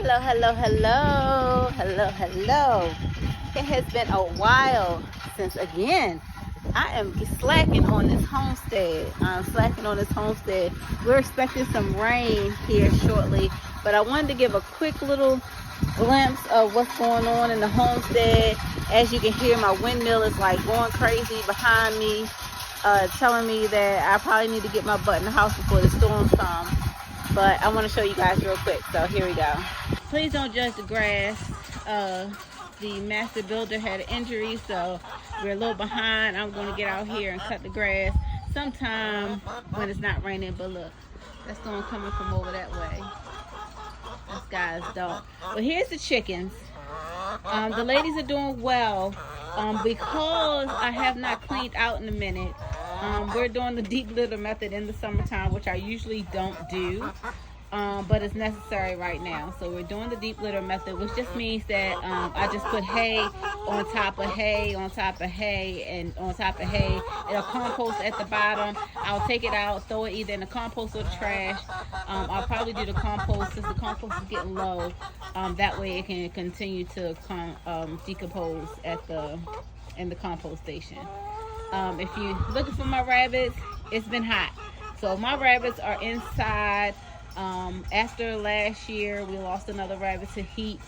Hello, hello, hello, hello, hello. It has been a while since again I am slacking on this homestead. I'm slacking on this homestead. We're expecting some rain here shortly, but I wanted to give a quick little glimpse of what's going on in the homestead. As you can hear, my windmill is like going crazy behind me, telling me that I probably need to get my butt in the house before the storm comes. But I want to show you guys real quick, so here we go. Please don't judge the grass. The master builder had an injury, so we're a little behind. I'm going to get out here and cut the grass sometime when it's not raining. But look, that storm coming from over that way. This guy's dog. But here's the chickens. The ladies are doing well. Because I have not cleaned out in a minute. We're doing the deep litter method in the summertime, which I usually don't do. But it's necessary right now. So we're doing the deep litter method, which just means that I just put hay on top of hay, on top of hay, and on top of hay. It'll compost at the bottom. I'll take it out, throw it either in the compost or the trash. I'll probably do the compost since the compost is getting low. That way it can continue to decompose in the compost station. If you're looking for my rabbits, it's been hot. So my rabbits are inside. After last year, we lost another rabbit to heat.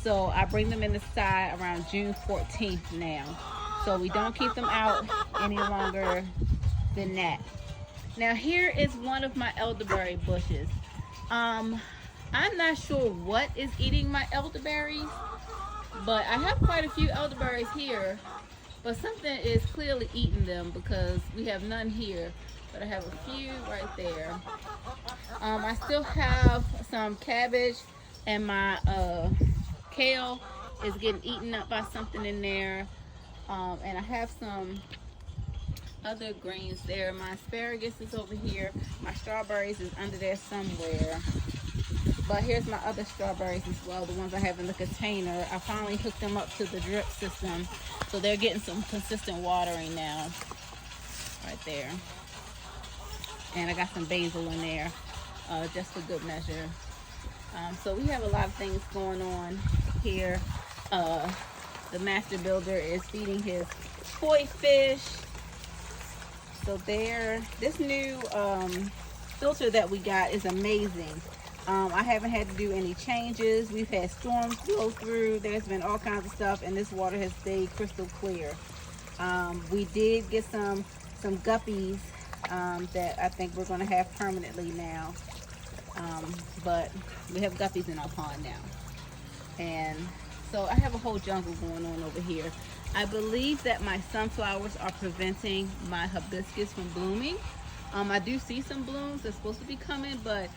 So I bring them in the side around June 14th now. So we don't keep them out any longer than that. Now here is one of my elderberry bushes. I'm not sure what is eating my elderberries, but I have quite a few elderberries here. But something is clearly eating them because we have none here. But I have a few right there. I still have some cabbage, and my kale is getting eaten up by something in there. And I have some other greens there. My asparagus is over here. My strawberries is under there somewhere. But here's my other strawberries as well, the ones I have in the container. I finally hooked them up to the drip system, so they're getting some consistent watering now. Right there. And I got some basil in there, just for good measure. So we have a lot of things going on here. The master builder is feeding his koi fish. So there, this new filter that we got is amazing. I haven't had to do any changes. We've had storms blow through. There's been all kinds of stuff, and this water has stayed crystal clear. We did get some guppies that I think we're going to have permanently now. But we have guppies in our pond now. And so I have a whole jungle going on over here. I believe that my sunflowers are preventing my hibiscus from blooming. I do see some blooms that's supposed to be coming, but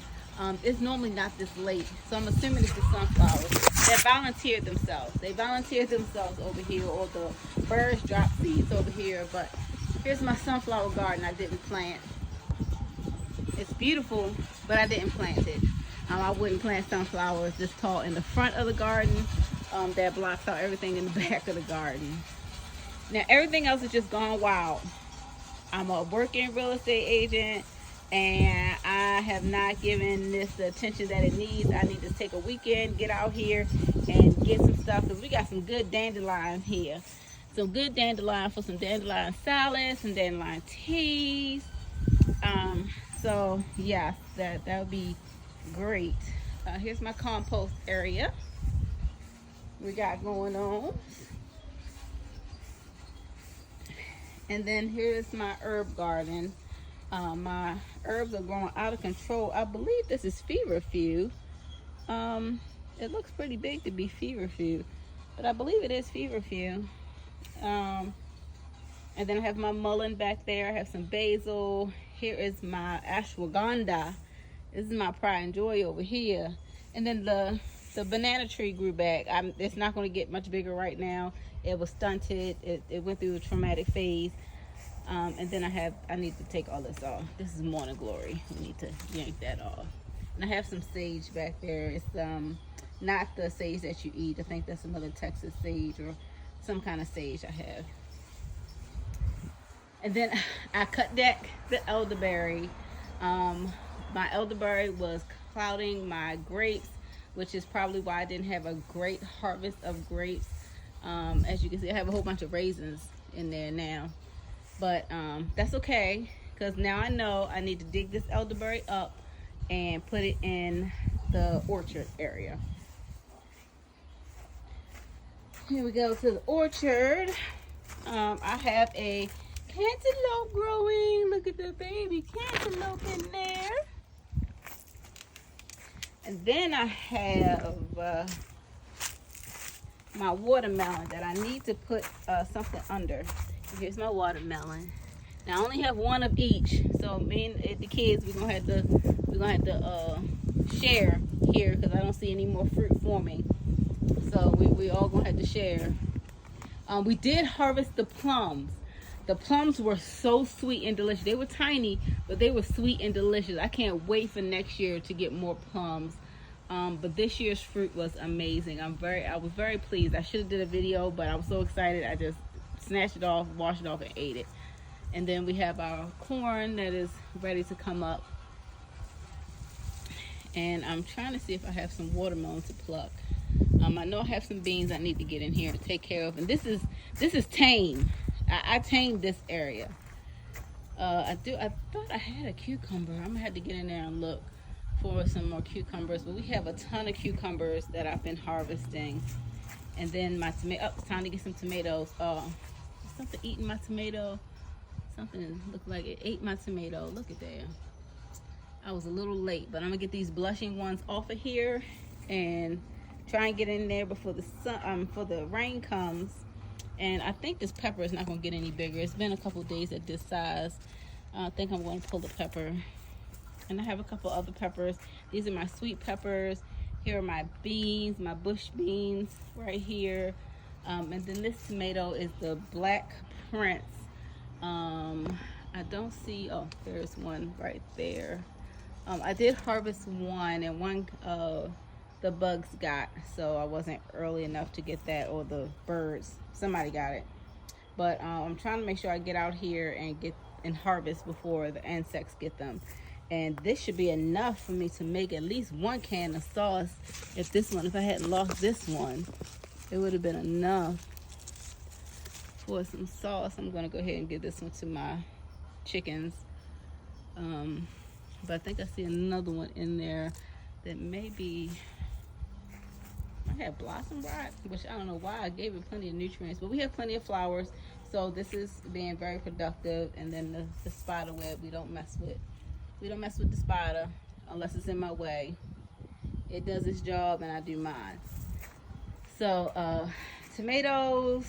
it's normally not this late. So I'm assuming it's the sunflowers that volunteered themselves. They volunteered themselves over here, or the birds dropped seeds over here. But here's my sunflower garden I didn't plant. It's beautiful, but I didn't plant it. I wouldn't plant sunflowers this tall in the front of the garden. That blocks out everything in the back of the garden. Now everything else is just gone wild. I'm a working real estate agent, and I have not given this the attention that it needs. I need to take a weekend, get out here and get some stuff, because we got some good dandelion here. Some good dandelion for some dandelion salads, some dandelion teas. So yeah, that would be great. Here's my compost area we got going on. And then here's my herb garden. My herbs are growing out of control. I believe this is feverfew. It looks pretty big to be feverfew, but I believe it is feverfew. And then I have my mullein back there. I have some basil. Here is my ashwagandha. This is my pride and joy over here. And then the banana tree grew back. It's not going to get much bigger right now. It was stunted. It went through a traumatic phase. And then I need to take all this off. This is morning glory. We need to yank that off. And I have some sage back there. It's not the sage that you eat. I think that's another Texas sage or some kind of sage I have. And then I cut back the elderberry. My elderberry was clouding my grapes which is probably why I didn't have a great harvest of grapes. As you can see, I have a whole bunch of raisins in there now, but that's okay, because now I know I need to dig this elderberry up and put it in the orchard area. Here we go to the orchard. I have a cantaloupe growing. Look at the baby cantaloupe in there. And then I have my watermelon that I need to put something under. Here's my watermelon. Now I only have one of each, so me and the kids we're gonna have to share here, because I don't see any more fruit forming. So we all gonna have to share. We did harvest the plums. The plums were so sweet and delicious. They were tiny, but they were sweet and delicious. I can't wait for next year to get more plums. But this year's fruit was amazing. I was very pleased. I should have did a video, but I was so excited. I just snatched it off, washed it off, and ate it. And then we have our corn that is ready to come up. And I'm trying to see if I have some watermelon to pluck. I know I have some beans I need to get in here and take care of. And this is tame. I tamed this area. I thought I had a cucumber. I'm gonna have to get in there and look for some more cucumbers. But we have a ton of cucumbers that I've been harvesting. And then my tomato. Oh, time to get some tomatoes. Something eating my tomato. Something looked like it ate my tomato. Look at that. I was a little late, but I'm gonna get these blushing ones off of here and try and get in there before the sun, before the rain comes. And I think this pepper is not gonna get any bigger. It's been a couple days at this size. I think I'm going to pull the pepper. And I have a couple other peppers. These are my sweet peppers. Here are my beans, my bush beans right here. And then this tomato is the Black Prince. I don't see, oh, there's one right there. I did harvest one, and one the bugs got, so I wasn't early enough to get that, or the birds, somebody got it. But I'm trying to make sure I get out here and harvest before the insects get them. And this should be enough for me to make at least 1 can of sauce. If I hadn't lost this one, it would have been enough for some sauce. I'm gonna go ahead and give this one to my chickens. But I think I see another one in there that maybe I had blossom rot, which I don't know why. I gave it plenty of nutrients, but we have plenty of flowers, so this is being very productive. And then the spider web, we don't mess with the spider unless it's in my way. It does its job and I do mine. So tomatoes,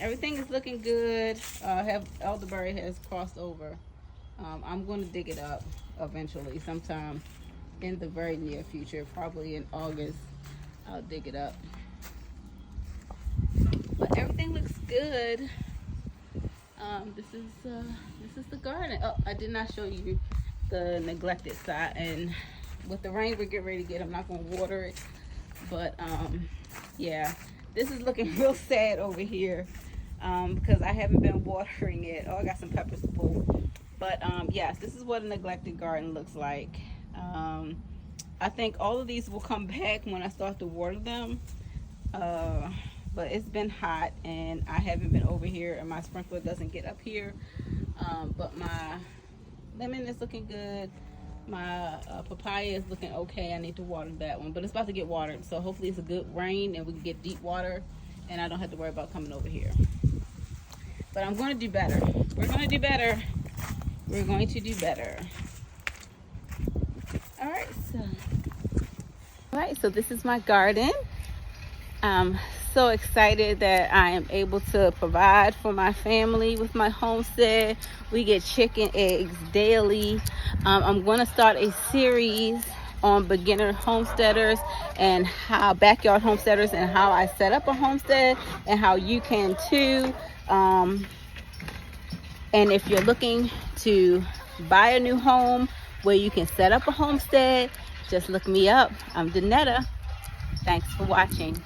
everything is looking good. Elderberry has crossed over. I'm going to dig it up eventually, sometime in the very near future, probably in August. I'll dig it up. But everything looks good. This is the garden. Oh, I did not show you the neglected side, and with the rain we're getting ready to get, I'm not going to water it. But yeah, this is looking real sad over here because I haven't been watering it. Oh, I got some peppers to pull. But yes, this is what a neglected garden looks like. I think all of these will come back when I start to water them. But it's been hot and I haven't been over here, and my sprinkler doesn't get up here. But my lemon is looking good. My papaya is looking okay. I need to water that one, but it's about to get watered. So hopefully it's a good rain and we can get deep water and I don't have to worry about coming over here. But I'm going to do better. We're going to do better. We're going to do better. All right, so this is my garden. I'm so excited that I am able to provide for my family with my homestead. We get chicken eggs daily. I'm going to start a series on beginner homesteaders and how backyard homesteaders and how I set up a homestead and how you can too. And if you're looking to buy a new home where you can set up a homestead, just look me up. I'm Danetta. Thanks for watching.